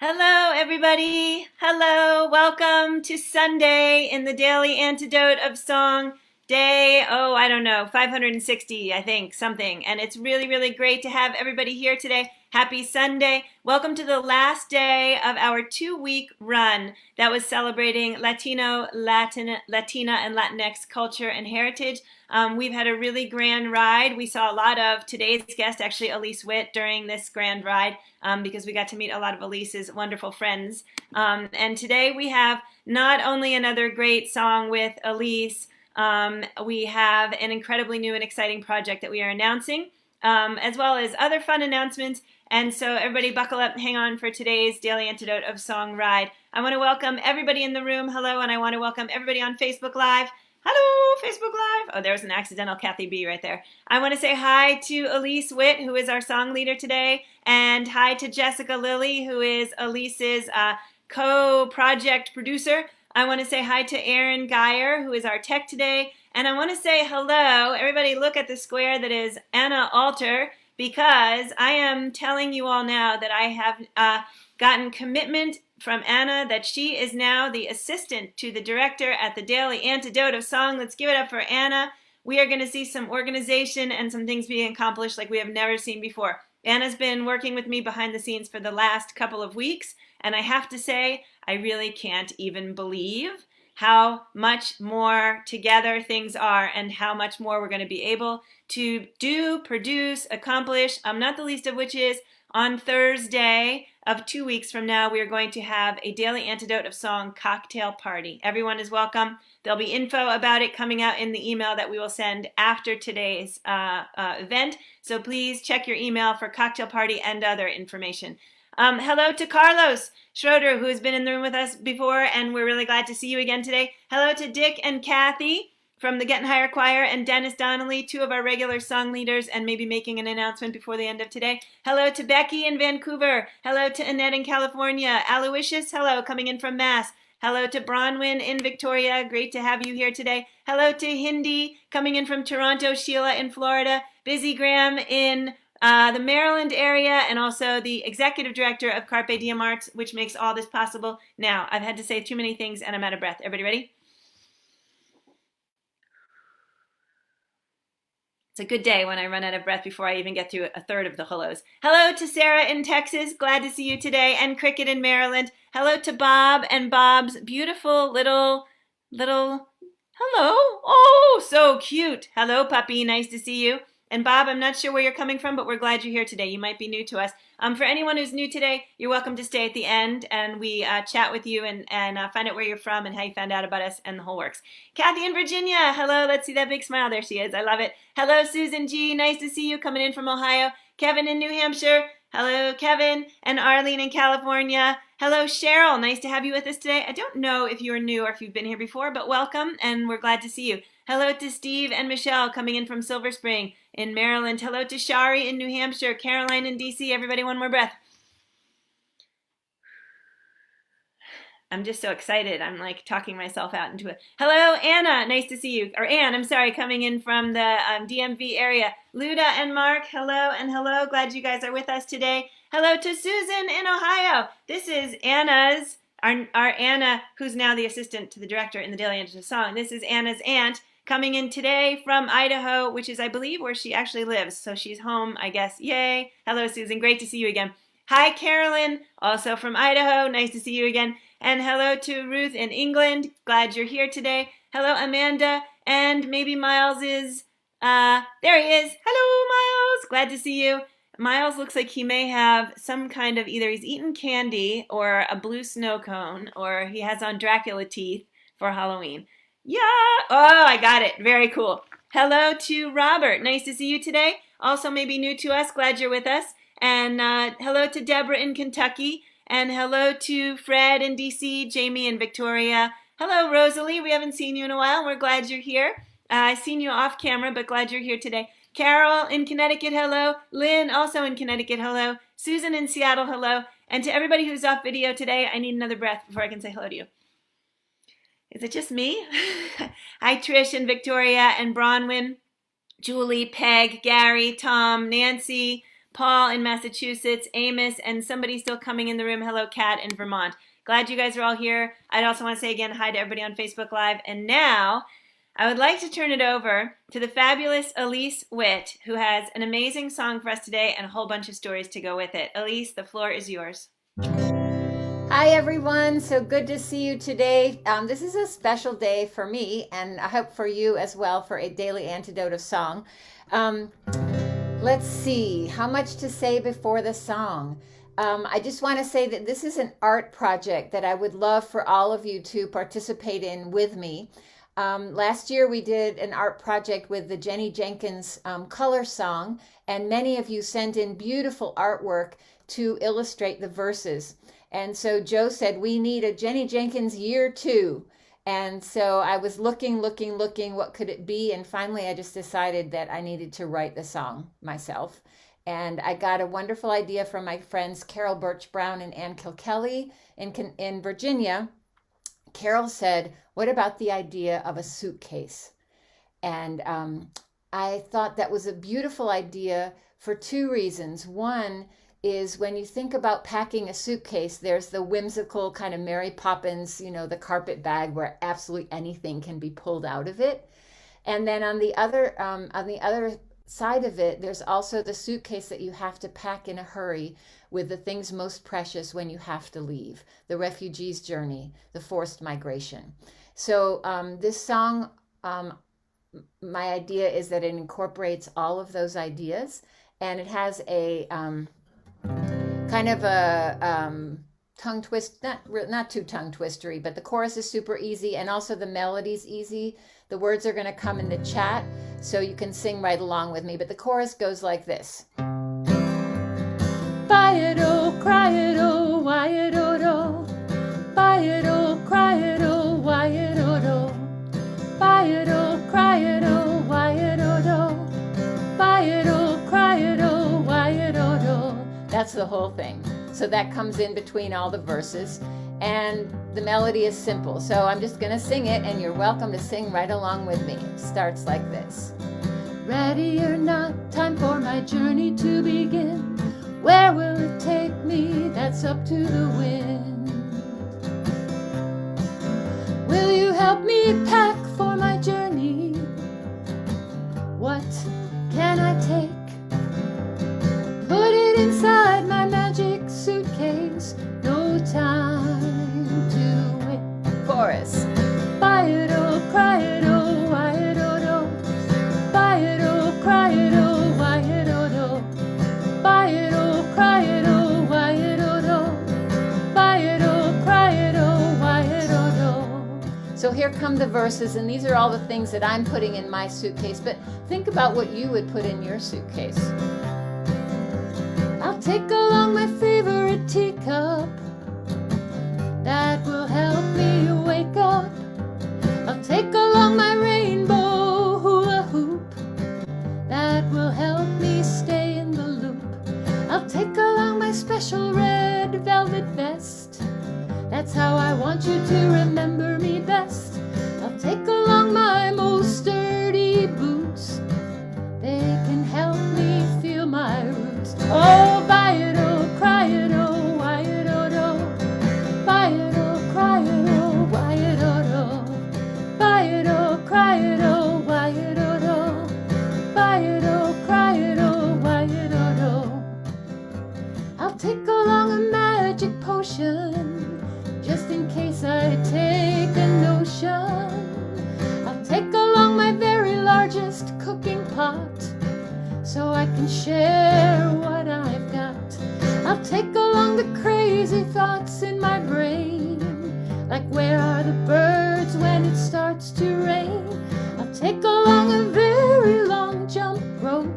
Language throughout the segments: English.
Hello, everybody. Hello. Welcome to Sunday in the Daily Antidote of Song day, I don't know, 560, I think, something. And it's really, really great to have everybody here today. Happy Sunday. Welcome to the last day of our 2-week run that was celebrating Latino, Latina, and Latinx culture and heritage. We've had a really grand ride. We saw a lot of today's guest, actually Elise Witt, during this grand ride because we got to meet a lot of Elise's wonderful friends. And today we have not only another great song with Elise, we have an incredibly new and exciting project that we are announcing, as well as other fun announcements. And so everybody buckle up and hang on for today's Daily Antidote of Song ride. I want to welcome everybody in the room. Hello, and I want to welcome everybody on Facebook Live. Hello, Facebook Live. Oh, there's an accidental Kathy B right there. I want to say hi to Elise Witt, who is our song leader today, and hi to Jessica Lilly, who is Elise's co-project producer. I want to say hi to Aaron Geyer, who is our tech today, and I want to say hello. Everybody look at the square that is Anna Alter, because I am telling you all now that I have gotten commitment from Anna that she is now the assistant to the director at the Daily Antidote of Song. Let's give it up for Anna. We are going to see some organization and some things being accomplished like we have never seen before. Anna's been working with me behind the scenes for the last couple of weeks, and I have to say, I really can't even believe how much more together things are and how much more we're going to be able to do, produce, accomplish, not the least of which is on Thursday of 2 weeks from now, we are going to have a Daily Antidote of Song cocktail party. Everyone is welcome. There'll be info about it coming out in the email that we will send after today's event. So please check your email for cocktail party and other information. Hello to Carlos Schroeder, who has been in the room with us before, and we're really glad to see you again today. Hello to Dick and Kathy from the Getting Higher Choir, and Dennis Donnelly, two of our regular song leaders, and maybe making an announcement before the end of today. Hello to Becky in Vancouver. Hello to Annette in California. Aloysius, hello, coming in from Mass. Hello to Bronwyn in Victoria. Great to have you here today. Hello to Hindi, coming in from Toronto. Sheila in Florida. Busy Graham in the Maryland area, and also the executive director of Carpe Diem Arts, which makes all this possible. Now, I've had to say too many things, and I'm out of breath. Everybody ready? It's a good day when I run out of breath before I even get through a third of the hellos. Hello to Sarah in Texas. Glad to see you today. And Cricket in Maryland. Hello to Bob and Bob's beautiful little, hello. Oh, so cute. Hello, puppy. Nice to see you. And Bob, I'm not sure where you're coming from, but we're glad you're here today. You might be new to us. For anyone who's new today, you're welcome to stay at the end, and we chat with you and find out where you're from and how you found out about us and the whole works. Kathy in Virginia, hello. Let's see that big smile. There she is. I love it. Hello, Susan G. Nice to see you coming in from Ohio. Kevin in New Hampshire. Hello, Kevin. And Arlene in California. Hello, Cheryl. Nice to have you with us today. I don't know if you are new or if you've been here before, but welcome, and we're glad to see you. Hello to Steve and Michelle coming in from Silver Spring in Maryland. Hello to Shari in New Hampshire. Caroline in DC. Everybody, one more breath. I'm just so excited. I'm like talking myself out into it. Hello, Anna. Nice to see you. Or Ann, I'm sorry, coming in from the DMV area. Luda and Mark, hello and hello. Glad you guys are with us today. Hello to Susan in Ohio. This is Anna's, our Anna, who's now the assistant to the director in the Daily Antidote of Song. This is Anna's aunt coming in today from Idaho, which is, I believe, where she actually lives. So she's home, I guess. Yay. Hello, Susan. Great to see you again. Hi, Carolyn, also from Idaho. Nice to see you again. And hello to Ruth in England. Glad you're here today. Hello, Amanda. And maybe Miles is, there he is. Hello, Miles. Glad to see you. Miles looks like he may have some kind of, either he's eaten candy or a blue snow cone, or he has on Dracula teeth for Halloween. Yeah. Oh, I got it. Very cool. Hello to Robert. Nice to see you today. Also maybe new to us. Glad you're with us. And hello to Deborah in Kentucky. And hello to Fred in DC, Jamie in Victoria. Hello, Rosalie. We haven't seen you in a while. We're glad you're here. I've seen you off camera, but glad you're here today. Carol in Connecticut, hello. Lynn, also in Connecticut, hello. Susan in Seattle, hello. And to everybody who's off video today, I need another breath before I can say hello to you. Is it just me? Hi, Trish and Victoria and Bronwyn, Julie, Peg, Gary, Tom, Nancy, Paul in Massachusetts, Amos, and somebody still coming in the room. Hello, Kat in Vermont. Glad you guys are all here. I'd also want to say again hi to everybody on Facebook Live. And now I would like to turn it over to the fabulous Elise Witt, who has an amazing song for us today and a whole bunch of stories to go with it. Elise, the floor is yours. Hi everyone, so good to see you today. This is a special day for me, and I hope for you as well, for a Daily Antidote of Song. Let's see, how much to say before the song? I just want to say that this is an art project that I would love for all of you to participate in with me. Last year we did an art project with the Jenny Jenkins color song, and many of you sent in beautiful artwork to illustrate the verses. And so Joe said, we need a Jenny Jenkins year 2. And so I was looking, what could it be? And finally I just decided that I needed to write the song myself. And I got a wonderful idea from my friends Carol Burch Brown and Ann Kilkelly in Virginia. Carol said, what about the idea of a suitcase? And I thought that was a beautiful idea for 2 reasons. One is when you think about packing a suitcase, there's the whimsical kind of Mary Poppins, the carpet bag where absolutely anything can be pulled out of it. And then on the other side of it, there's also the suitcase that you have to pack in a hurry with the things most precious when you have to leave, the refugee's journey, the forced migration. So this song, my idea is that it incorporates all of those ideas, and it has a kind of a tongue twist, not too tongue twistery, but the chorus is super easy, and also the melody's easy. The words are going to come in the chat, so you can sing right along with me, but the chorus goes like this. Biyado, Cryado, Whyado, Biyado, Cryado, Whyado, Biyado, Cryado, Whyado, Biyado, Cryado, Whyado. That's the whole thing. So that comes in between all the verses, and the melody is simple. So I'm just going to sing it, and you're welcome to sing right along with me. It starts like this. Ready or not, time for my journey to begin. Where will it take me? That's up to the wind. Will you help me pack for my journey? What can I take? Put it inside my magic suitcase. No time to wait. Chorus. Biyado, Cryado, Whyado, Biyado, Cryado, Whyado, Biyado, Cryado, Whyado, Biyado, Cryado, Whyado. So here come the verses, and these are all the things that I'm putting in my suitcase, but think about what you would put in your suitcase. I'll take along my favorite teacup. That will help me wake up. I'll take along my rainbow hula hoop. That will help me stay in the loop. I'll take along my special red velvet vest. That's how I want you to remember me best. I'll take along my most sturdy boots. They can help me feel my roots. Oh, Biyado, Cryado, Whyado, Biyado, Cryado, Whyado, Biyado, Cryado, Whyado, Biyado, Cryado, Whyado. I'll take along a magic potion, just in case I take a notion. I'll take along my very largest cooking pot, so I can share what I've got. I'll take along the crazy thoughts in my brain, like where are the birds when it starts to rain. I'll take along a very long jump rope.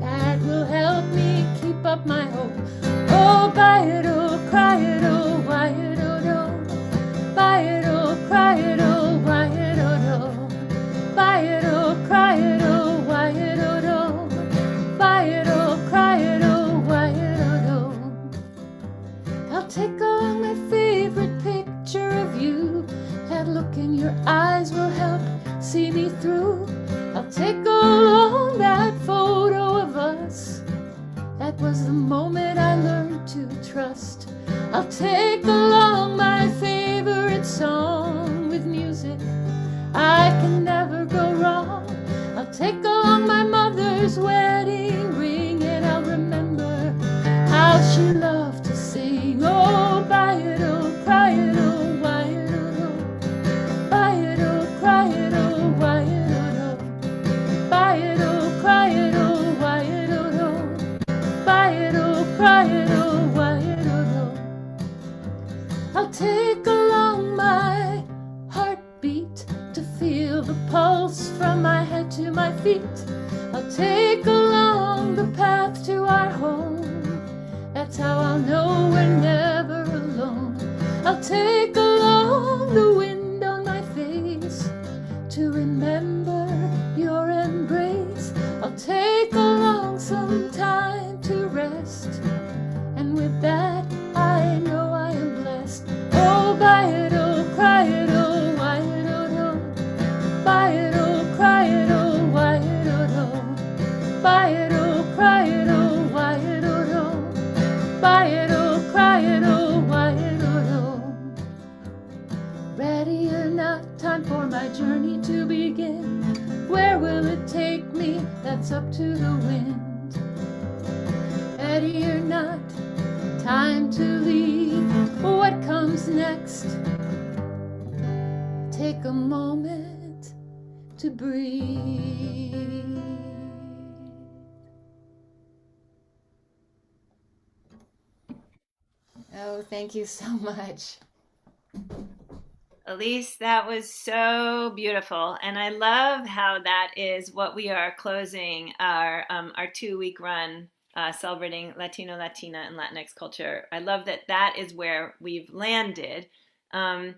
That will help me keep up my hope. Oh, Biyado, Cryado, Whyado, Biyado, Cryado, Whyado, Biyado, Cryado, Whyado, Biyado, Cryado, Whyado. I'll take along my favorite picture of you. That look in your eyes will help see me through. I'll take along that photo of us. was the moment I learned to trust. I'll take along my favorite song. With music I can never go wrong. I'll take along my mother's wedding ring, and I'll remember how she loved to sing. Oh, Biyado, Cryado, Whyado, Biyado, Cryado, Whyado, Biyado, Cryado, Whyado, Biyado, Cryado, Whyado. I'll take along my heartbeat to feel the pulse from my head to my feet. I'll take along the path to our home. That's how I'll know we're never alone. I'll take along the wind on my face to remember your embrace. I'll take along some time to rest, and with that I know I am blessed. Oh, Biyado, Cryado, Whyado, Biyado, Cryado, Whyado, Biyado, Cryado, Whyado, Biyado, Cryado, Whyado. Ready or not, time for my journey to begin. Where will it take me? That's up to the wind. Ready or not, time to leave. What comes next? Take a moment to breathe. Oh, thank you so much. Elise, that was so beautiful, and I love how that is what we are closing our 2 week run celebrating Latino, Latina, and Latinx culture. I love that that is where we've landed. Um,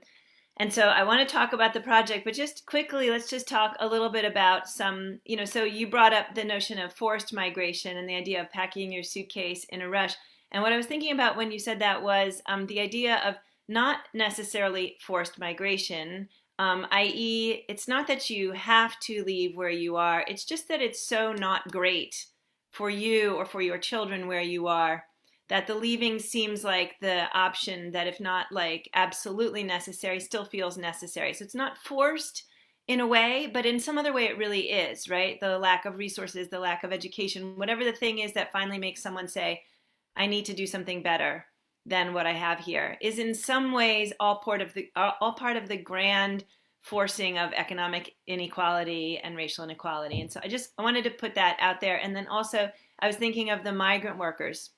and so I want to talk about the project, but just quickly, let's just talk a little bit about some, so you brought up the notion of forced migration and the idea of packing your suitcase in a rush. And what I was thinking about when you said that was the idea of not necessarily forced migration, i.e., it's not that you have to leave where you are, it's just that it's so not great for you or for your children where you are, that the leaving seems like the option that, if not like absolutely necessary, still feels necessary. So it's not forced in a way, but in some other way it really is, right? The lack of resources, the lack of education, whatever the thing is that finally makes someone say, I need to do something better than what I have here, is in some ways all part of the grand forcing of economic inequality and racial inequality. And so I wanted to put that out there. And then also I was thinking of the migrant workers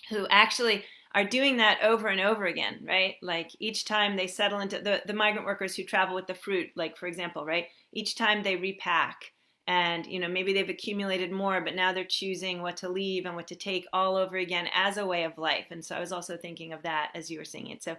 who actually are doing that over and over again, right? Like each time they settle into the migrant workers who travel with the fruit, like for example, right? Each time they repack, and maybe they've accumulated more, but now they're choosing what to leave and what to take all over again as a way of life. And so I was also thinking of that as you were saying it. So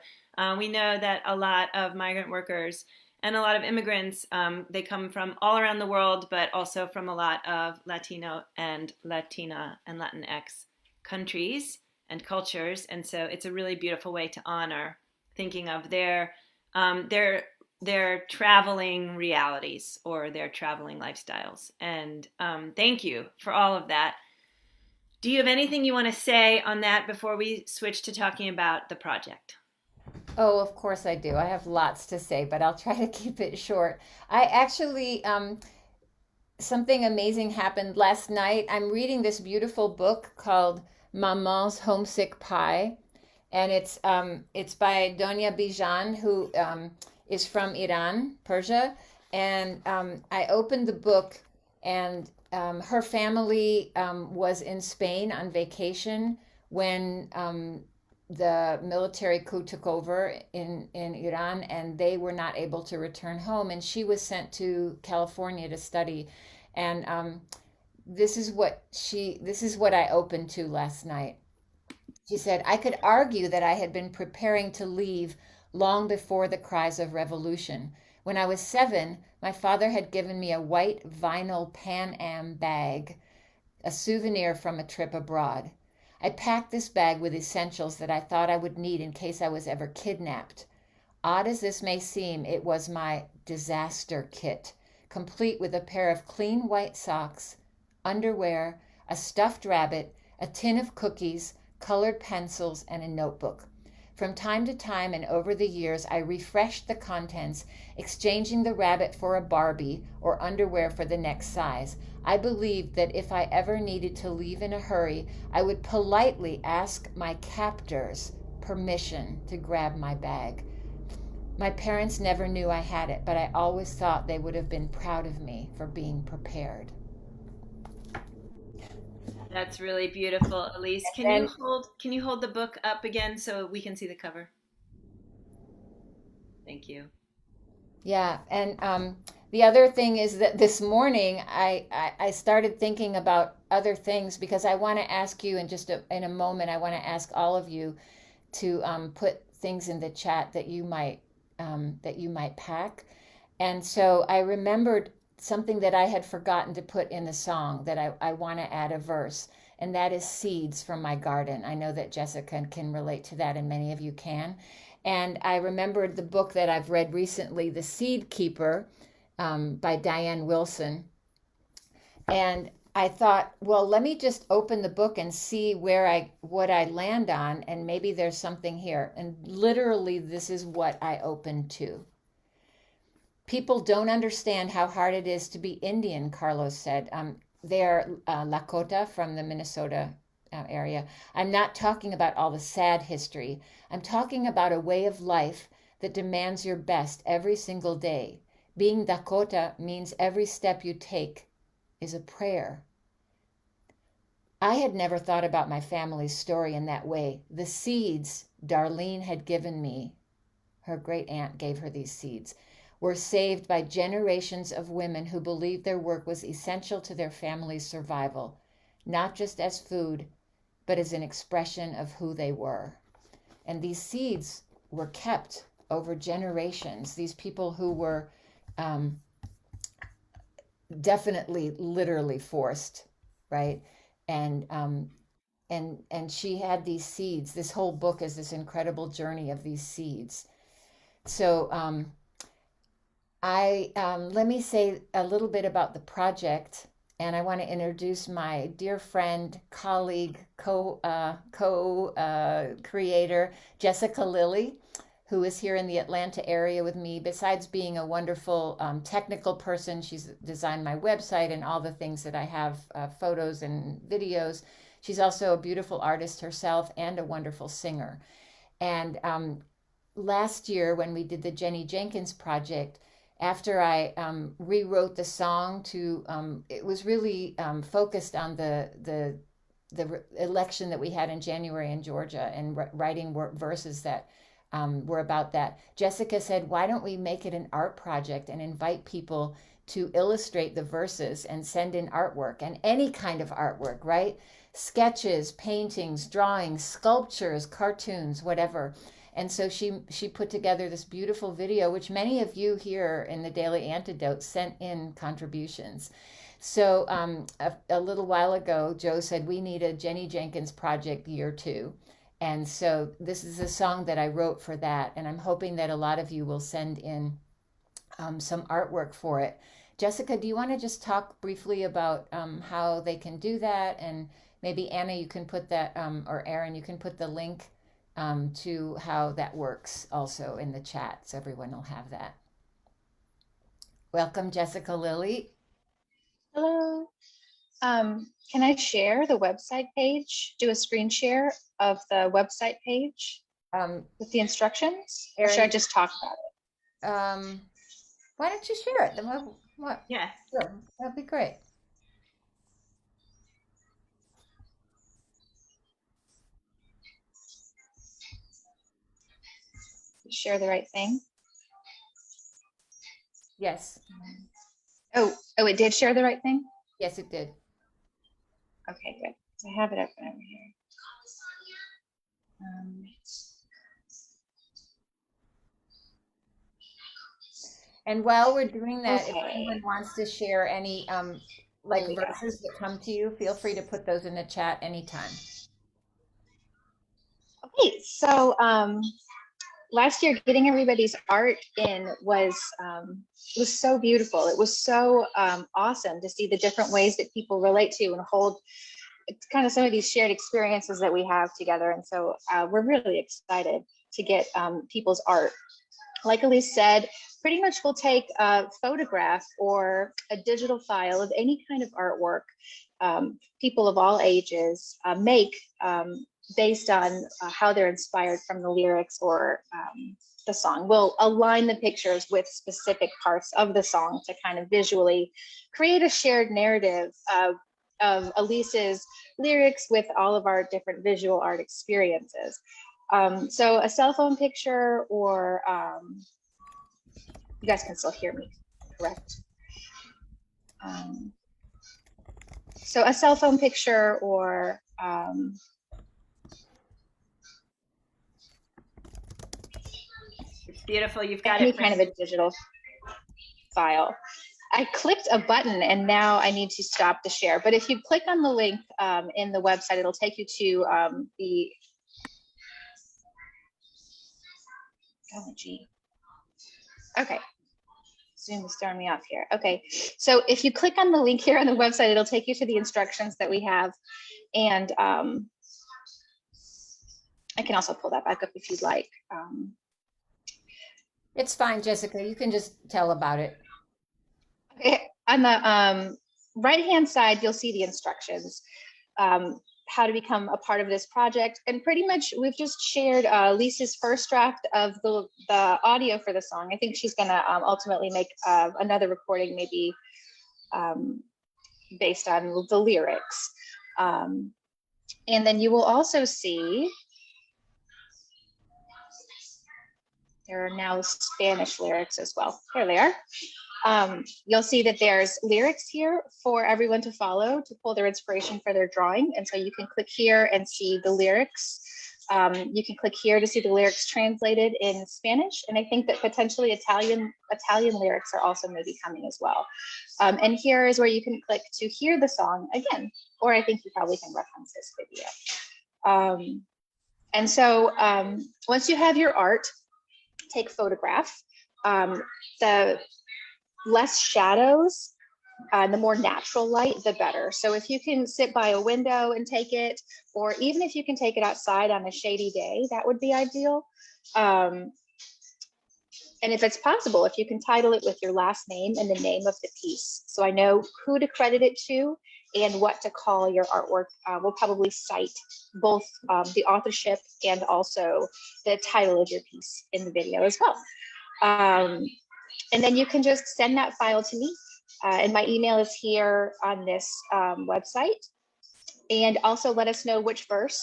we know that a lot of migrant workers and a lot of immigrants, they come from all around the world, but also from a lot of Latino and Latina and Latinx countries and cultures. And so it's a really beautiful way to honor thinking of their traveling realities or their traveling lifestyles. And thank you for all of that. Do you have anything you want to say on that before we switch to talking about the project? Oh, of course I do. I have lots to say, but I'll try to keep it short. I actually, something amazing happened last night. I'm reading this beautiful book called Maman's Homesick Pie, and it's by Doña Bijan, who is from Iran, Persia. And I opened the book, and her family was in Spain on vacation when the military coup took over in Iran, and they were not able to return home. And she was sent to California to study. And this is what I opened to last night. She said, I could argue that I had been preparing to leave long before the cries of revolution. When I was 7, my father had given me a white vinyl Pan Am bag, a souvenir from a trip abroad. I packed this bag with essentials that I thought I would need in case I was ever kidnapped. Odd as this may seem, it was my disaster kit, complete with a pair of clean white socks, underwear, a stuffed rabbit, a tin of cookies, colored pencils, and a notebook. From time to time and over the years, I refreshed the contents, exchanging the rabbit for a Barbie or underwear for the next size. I believed that if I ever needed to leave in a hurry, I would politely ask my captors permission to grab my bag. My parents never knew I had it, but I always thought they would have been proud of me for being prepared. That's really beautiful, Elise. And Can you hold the book up again so we can see the cover? Thank you. yeah, and the other thing is that this morning I started thinking about other things because I want to ask you in a moment, I want to ask all of you to put things in the chat that you might pack. And so I remembered something that I had forgotten to put in the song that I want to add a verse, and that is seeds from my garden. I know that Jessica can relate to that, and many of you can. And I remembered the book that I've read recently, The Seed Keeper, by Diane Wilson. And I thought, well, let me just open the book and see what I land on, and maybe there's something here. And literally, this is what I opened to. People don't understand how hard it is to be Indian, Carlos said. They're Lakota from the Minnesota area. I'm not talking about all the sad history. I'm talking about a way of life that demands your best every single day. Being Dakota means every step you take is a prayer. I had never thought about my family's story in that way. The seeds Darlene had given me, her great aunt gave her these seeds, were saved by generations of women who believed their work was essential to their family's survival, not just as food, but as an expression of who they were. And these seeds were kept over generations. These people who were definitely literally forced, right? And she had these seeds. This whole book is this incredible journey of these seeds. So let me say a little bit about the project, and I want to introduce my dear friend, colleague, co-creator, Jessica Lilly, who is here in the Atlanta area with me. Besides being a wonderful technical person, she's designed my website and all the things that I have, photos and videos. She's also a beautiful artist herself and a wonderful singer. And last year when we did the Jenny Jenkins project, after I rewrote the song it was really focused on the election that we had in January in Georgia, and writing verses that were about that. Jessica said, why don't we make it an art project and invite people to illustrate the verses and send in artwork, and any kind of artwork, right? Sketches, paintings, drawings, sculptures, cartoons, whatever. And so she put together this beautiful video, which many of you here in the Daily Antidote sent in contributions. So a little while ago, Joe said, we need a Jenny Jenkins project year 2. And so this is a song that I wrote for that. And I'm hoping that a lot of you will send in some artwork for it. Jessica, do you want to just talk briefly about how they can do that? And maybe Anna, you can put that, or Aaron, you can put the link to how that works also in the chat, so everyone will have that. Welcome, Jessica Lilly. Hello. Can I share the website page? Do a screen share of the website page with the instructions? Aaron, or should I just talk about it? Why don't you share it? What? Yeah. Sure. That'd be great. Share the right thing? Yes. Oh, it did share the right thing? Yes, it did. Okay, good. So I have it open over here. And while we're doing that, okay. If anyone wants to share any verses that come to you, feel free to put those in the chat anytime. Okay, so last year getting everybody's art in was so beautiful. It was so awesome to see the different ways that people relate to and hold it's kind of some of these shared experiences that we have together. And so we're really excited to get people's art. Like Elise said, pretty much we'll take a photograph or a digital file of any kind of artwork people of all ages make based on how they're inspired from the lyrics or the song. We'll align the pictures with specific parts of the song to kind of visually create a shared narrative of Elise's lyrics with all of our different visual art experiences. So a cell phone picture, or you guys can still hear me, correct? So a cell phone picture, or it's beautiful. You've got any it. kind of a digital file. I clicked a button and now I need to stop the share. But if you click on the link in the website, it'll take you to the, oh gee. Okay, Zoom is throwing me off here. Okay, so if you click on the link here on the website, it'll take you to the instructions that we have. And I can also pull that back up if you'd like. It's fine, Jessica. You can just tell about it. Okay. On the right-hand side, you'll see the instructions, how to become a part of this project. And pretty much we've just shared Lisa's first draft of the audio for the song. I think she's gonna ultimately make another recording, maybe based on the lyrics. And then you will also see, there are now Spanish lyrics as well. There they are. You'll see that there's lyrics here for everyone to follow to pull their inspiration for their drawing. And so you can click here and see the lyrics. You can click here to see the lyrics translated in Spanish. And I think that potentially Italian lyrics are also maybe coming as well. And here is where you can click to hear the song again, or I think you probably can reference this video. And so once you have your art, take photograph. The less shadows, the more natural light, the better. So if you can sit by a window and take it, or even if you can take it outside on a shady day, that would be ideal. And if it's possible, if you can title it with your last name and the name of the piece, so I know who to credit it to and what to call your artwork. We'll probably cite both the authorship and also the title of your piece in the video as well. And then you can just send that file to me. And my email is here on this website. And also let us know which verse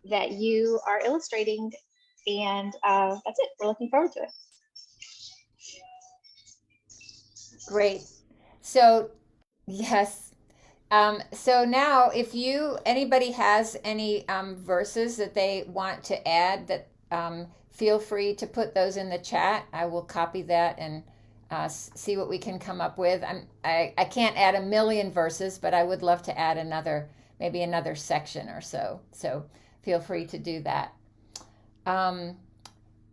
that you are illustrating. And that's it. We're looking forward to it. Great. So, yes. So now if anybody has any verses that they want to add, that feel free to put those in the chat. I will copy that and see what we can come up with. I can't add 1,000,000 verses, but I would love to add maybe another section or so. So feel free to do that.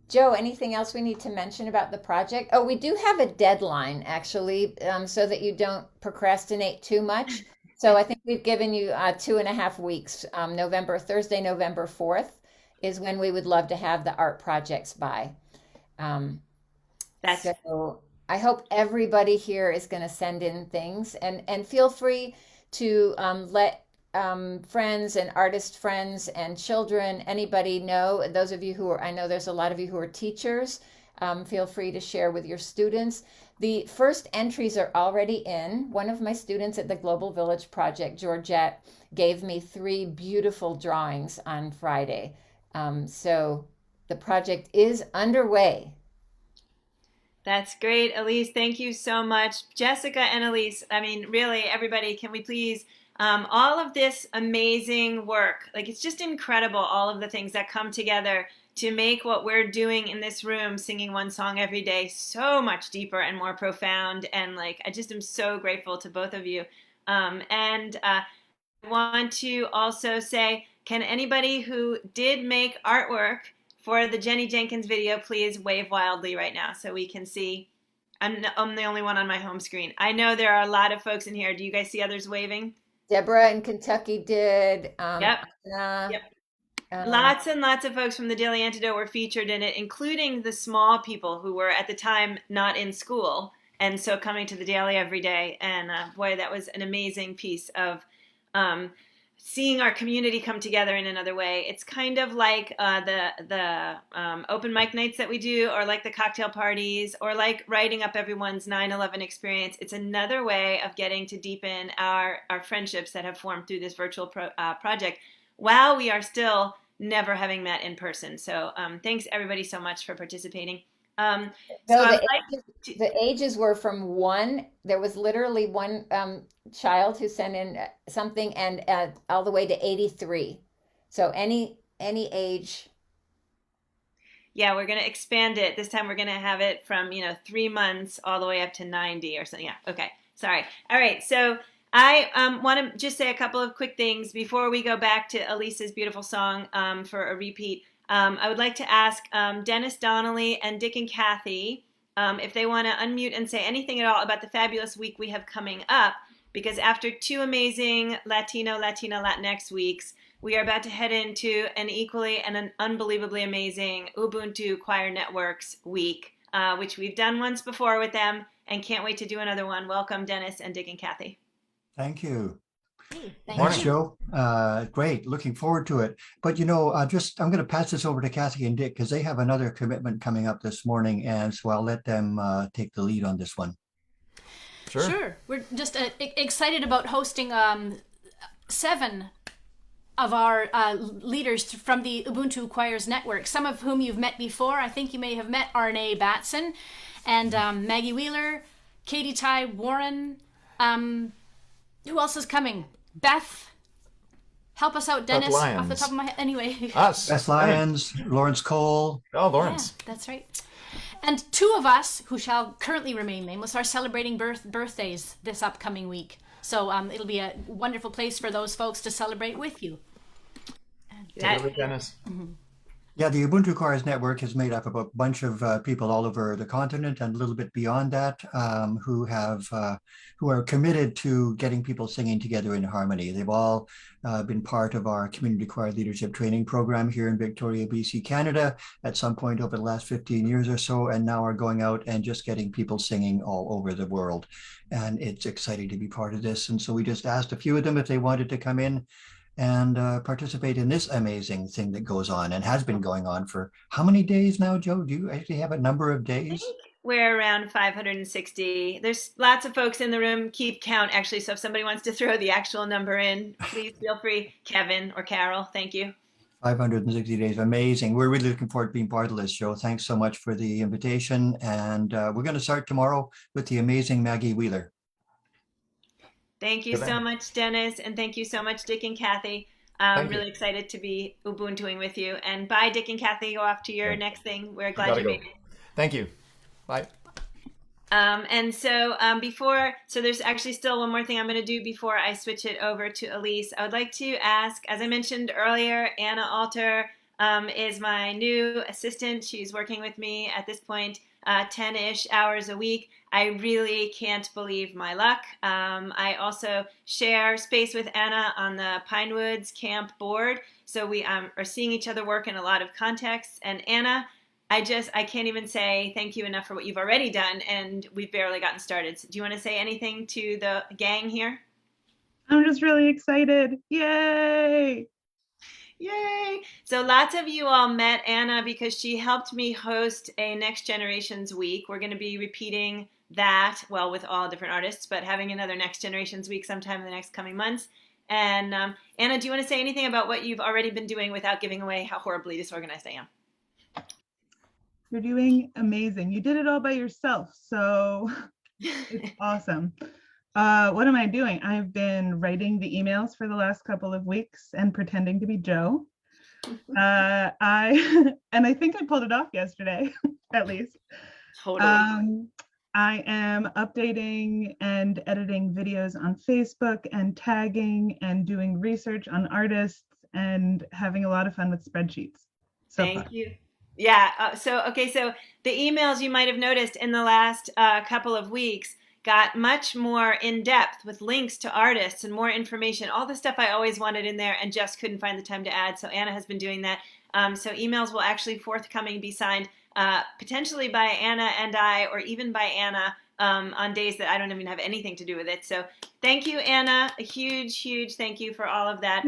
Joe, anything else we need to mention about the project? Oh, we do have a deadline, actually, so that you don't procrastinate too much. So I think we've given you 2.5 weeks. Thursday, November 4th is when we would love to have the art projects by. So I hope everybody here is going to send in things, and feel free to let friends and artist friends and children, anybody know. Those of you I know there's a lot of you who are teachers, feel free to share with your students. The first entries are already in. One of my students at the Global Village Project, Georgette, gave me 3 beautiful drawings on Friday. So the project is underway. That's great, Elise. Thank you so much. Jessica and Elise, I mean, really, everybody, can we please, all of this amazing work, like it's just incredible, all of the things that come together to make what we're doing in this room, singing one song every day, so much deeper and more profound. And like, I just am so grateful to both of you. I want to also say, can anybody who did make artwork for the Jenny Jenkins video please wave wildly right now so we can see? I'm the only one on my home screen. I know there are a lot of folks in here. Do you guys see others waving? Deborah in Kentucky did. Yep. Anna, Yep. um, Lots and lots of folks from the Daily Antidote were featured in it, including the small people who were at the time not in school and so coming to the Daily every day. And boy, that was an amazing piece of um, seeing our community come together in another way. It's kind of like the open mic nights that we do, or like the cocktail parties, or like writing up everyone's 9/11 experience. It's another way of getting to deepen our friendships that have formed through this virtual project, while we are still never having met in person. So thanks everybody so much for participating. So no, I would the like to, the ages were from one. There was literally one child who sent in something, and all the way to 83. So any age. yeah, we're going to expand it. This time we're going to have it from, 3 months all the way up to 90 or something. Yeah. Okay. Sorry. All right. So I want to just say a couple of quick things before we go back to Elise's beautiful song for a repeat. I would like to ask Dennis Donnelly and Dick and Kathy if they want to unmute and say anything at all about the fabulous week we have coming up, because after 2 amazing Latino, Latina, Latinx weeks, we are about to head into an equally and an unbelievably amazing Ubuntu Choir Networks week, which we've done once before with them and can't wait to do another one. Welcome, Dennis and Dick and Kathy. Thank you. Hey, Thanks, Joe. Great. Looking forward to it. But, I'm going to pass this over to Kathy and Dick because they have another commitment coming up this morning. And so I'll let them take the lead on this one. Sure. We're just excited about hosting 7 of our leaders from the Ubuntu Choirs Network, some of whom you've met before. I think you may have met Arne Batson and Maggie Wheeler, Katie Ty Warren. Who else is coming? Beth. Help us out, Dennis, off the top of my head. Anyway. Us. Beth Lyons, Lawrence Cole. Oh, Lawrence. Yeah, that's right. And 2 of us, who shall currently remain nameless, are celebrating birthdays this upcoming week. So it'll be a wonderful place for those folks to celebrate with you. Take it with Dennis. Mm-hmm. Yeah, the Ubuntu Choirs Network is made up of a bunch of people all over the continent and a little bit beyond that who are committed to getting people singing together in harmony. They've all been part of our community choir leadership training program here in Victoria, BC, Canada at some point over the last 15 years or so, and now are going out and just getting people singing all over the world. And it's exciting to be part of this. And so we just asked a few of them if they wanted to come in and participate in this amazing thing that goes on and has been going on for how many days now, Joe? Do you actually have a number of days? We're around 560. There's lots of folks in the room. Keep count, actually. So if somebody wants to throw the actual number in, please feel free. Kevin or Carol, thank you. 560 days. Amazing. We're really looking forward to being part of this show. Thanks so much for the invitation. And we're going to start tomorrow with the amazing Maggie Wheeler. Thank you so much, Dennis. And thank you so much, Dick and Kathy. I'm really excited to be Ubuntuing with you. And bye, Dick and Kathy. Go off to your next thing. We're glad you made it. Thank you. Bye. And so so there's actually still one more thing I'm going to do before I switch it over to Elise. I would like to ask, as I mentioned earlier, Anna Alter is my new assistant. She's working with me at this point 10-ish hours a week. I really can't believe my luck. I also share space with Anna on the Pinewoods Camp board. So we are seeing each other work in a lot of contexts. And Anna, I can't even say thank you enough for what you've already done. And we've barely gotten started. So do you want to say anything to the gang here? I'm just really excited. Yay! Yay! So lots of you all met Anna because she helped me host a Next Generations Week. We're going to be repeating that, well, with all different artists, but having another Next Generations Week sometime in the next coming months. And Anna, do you want to say anything about what you've already been doing without giving away how horribly disorganized I am? You're doing amazing. You did it all by yourself, so it's awesome. What am I doing? I've been writing the emails for the last couple of weeks and pretending to be Joe. I think I pulled it off yesterday, at least. Totally. I am updating and editing videos on Facebook and tagging and doing research on artists and having a lot of fun with spreadsheets. Thank you. Yeah. So the emails you might have noticed in the last couple of weeks, got much more in depth with links to artists and more information, all the stuff I always wanted in there and just couldn't find the time to add. So Anna has been doing that. So emails will actually forthcoming be signed potentially by Anna and I, or even by Anna on days that I don't even have anything to do with it. So thank you, Anna. A huge, huge thank you for all of that.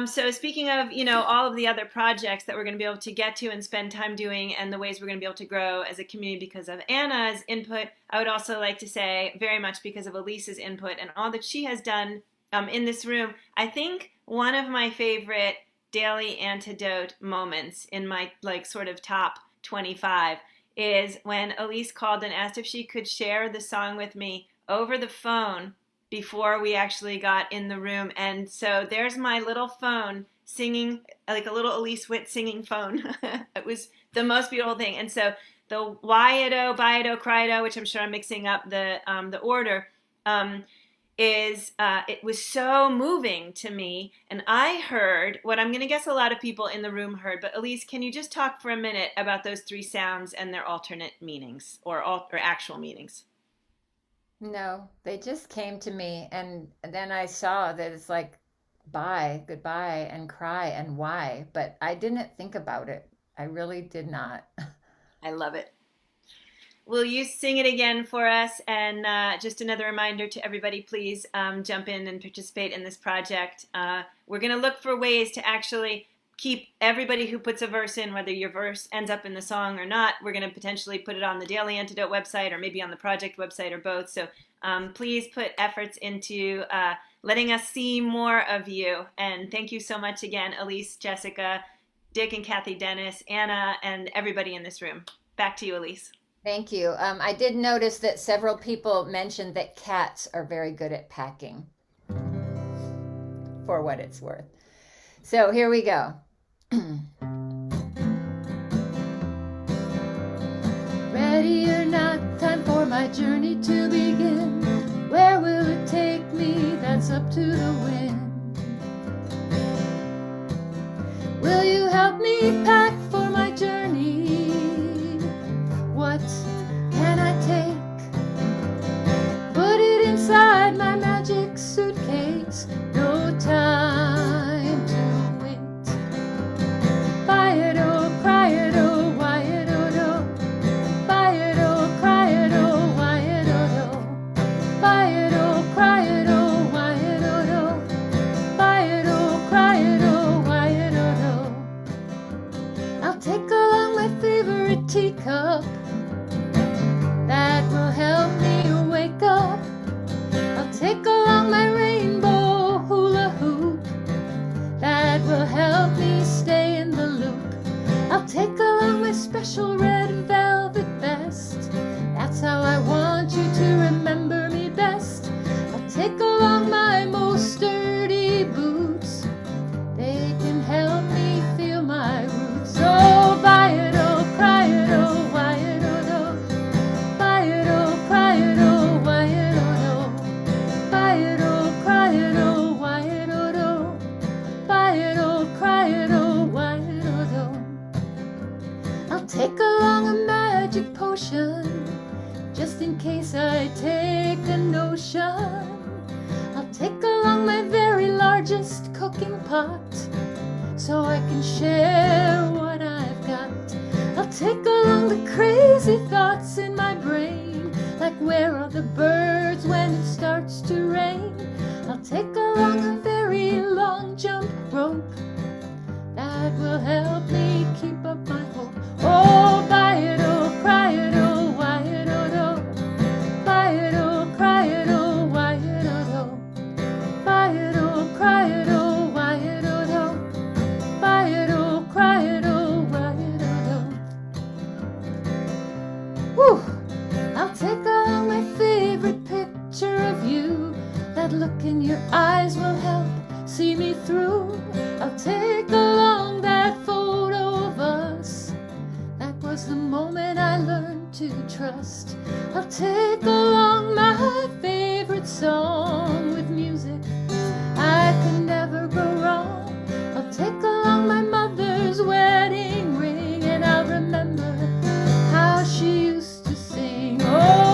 So speaking of, all of the other projects that we're going to be able to get to and spend time doing, and the ways we're going to be able to grow as a community because of Anna's input, I would also like to say very much because of Elise's input and all that she has done in this room. I think one of my favorite Daily Antidote moments in my sort of top 25 is when Elise called and asked if she could share the song with me over the phone before we actually got in the room. And so there's my little phone singing, like a little Elise Witt singing phone. It was the most beautiful thing. And so the Whyado, Biyado, Cryado, which I'm sure I'm mixing up the order, it was so moving to me. And I heard what I'm going to guess a lot of people in the room heard. But Elise, can you just talk for a minute about those three sounds and their alternate meanings or actual meanings? No, they just came to me, and then I saw that it's like bye, goodbye, and cry, and why, but I didn't think about it. I really did not. I love it. Will you sing it again for us? And just another reminder to everybody, please jump in and participate in this project. We're going to look for ways to actually keep everybody who puts a verse in, whether your verse ends up in the song or not. We're going to potentially put it on the Daily Antidote website or maybe on the project website or both. So please put efforts into letting us see more of you. And thank you so much again, Elise, Jessica, Dick and Kathy Dennis, Anna, and everybody in this room. Back to you, Elise. Thank you. I did notice that several people mentioned that cats are very good at packing, for what it's worth. So here we go. Ready or not, time for my journey to begin. Where will it take me? That's up to the wind. Will you help me pack for my journey? What can I take? Put it inside my magic suitcase. No time to wait. Biyado, Cryado, Whyado, Biyado, Cryado, Whyado, Biyado, Cryado, Whyado, Biyado, Cryado, Whyado. I'll take along my favorite teacup that will help me wake up. I'll take along my rainbow hula hoop that will help me stay in the loop. I'll take along my special red velvet vest. That's how I want you to remember me best. I'll take along my most sturdy boots. They can help me feel my roots. Oh, Biyado, Cryado, Whyado, Biyado, Cryado, Whyado, Biyado, Cryado, Whyado, Biyado, Cryado, Whyado. I'll take along a magic potion, just in case I take a notion. I'll take along my very largest cooking pot, so I can share what I've got. I'll take along the crazy thoughts in my brain, like where are the birds when it starts to rain. I'll take along a very long jump rope that will help me keep up my hope. Oh, Biyado, Cryado, Whyado, Biyado, Cryado, Whyado, Biyado, Cryado, Whyado, Biyado, Cryado, Whyado. Whew! I'll take along my favorite picture of you. That look in your eyes will help see me through. I'll take along that photo of us. That was the moment I learned to trust. I'll take along my favorite song with music I can never go wrong. I'll take along my mother's wedding ring, and I'll remember how she used to sing. Oh,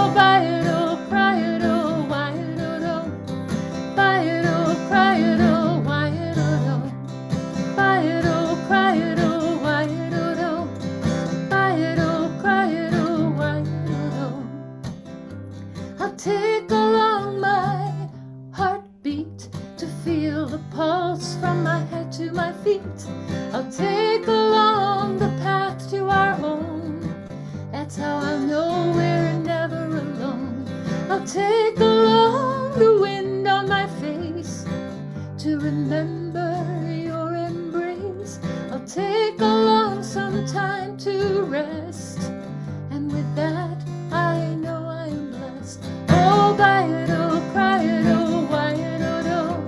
remember your embrace. I'll take along some time to rest. And with that, I know I am blessed. Oh, Biyado, Cryado, Whyado,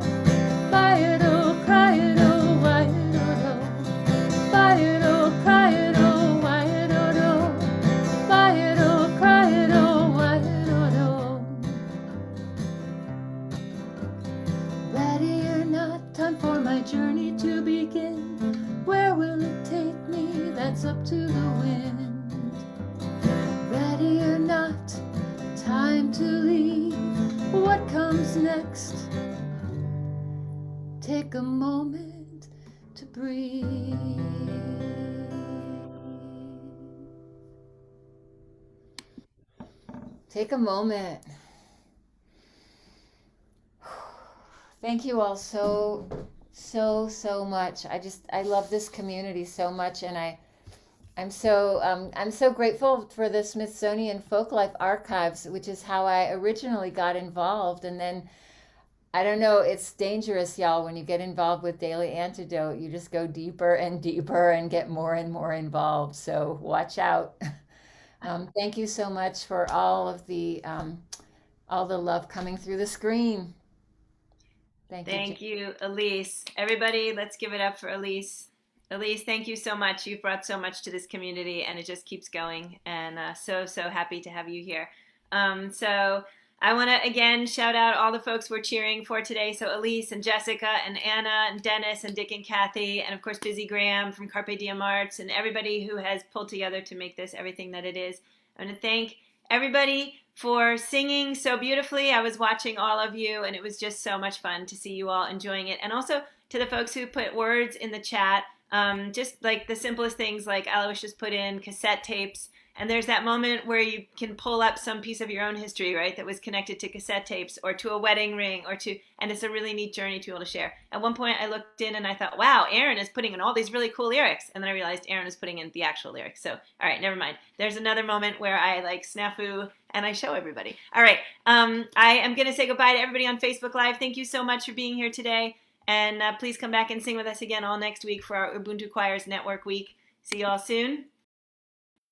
Biyado, Cryado, Whyado, Biyado, Cryado, Whyado, Biyado, Cryado, Whyado. Ready or not, time for my journey to begin. Where will it take me? That's up to the wind. Ready or not, time to leave. What comes next? Take a moment to breathe. Take a moment. Thank you all so much. I love this community so much, and I'm so grateful for the Smithsonian Folklife Archives, which is how I originally got involved. And then, I don't know, it's dangerous, y'all, when you get involved with Daily Antidote. You just go deeper and deeper and get more and more involved. So watch out. Thank you so much for all the love coming through the screen. Thank you, Elise. Everybody, let's give it up for Elise. Elise, thank you so much. You've brought so much to this community, and it just keeps going. And so happy to have you here. So I want to, again, shout out all the folks we're cheering for today. So Elise and Jessica and Anna and Dennis and Dick and Kathy, and of course, Busy Graham from Carpe Diem Arts, and everybody who has pulled together to make this everything that it is. I want to thank everybody for singing so beautifully. I was watching all of you, and it was just so much fun to see you all enjoying it. And also to the folks who put words in the chat, just like the simplest things, like Alois just put in cassette tapes. And there's that moment where you can pull up some piece of your own history, right, that was connected to cassette tapes or to a wedding ring and it's a really neat journey to be able to share. At one point I looked in and I thought, wow, Aaron is putting in all these really cool lyrics. And then I realized Aaron is putting in the actual lyrics. So, all right, never mind. There's another moment where I snafu and I show everybody. All right, I am going to say goodbye to everybody on Facebook Live. Thank you so much for being here today. And please come back and sing with us again all next week for our Ubuntu Choirs Network Week. See you all soon.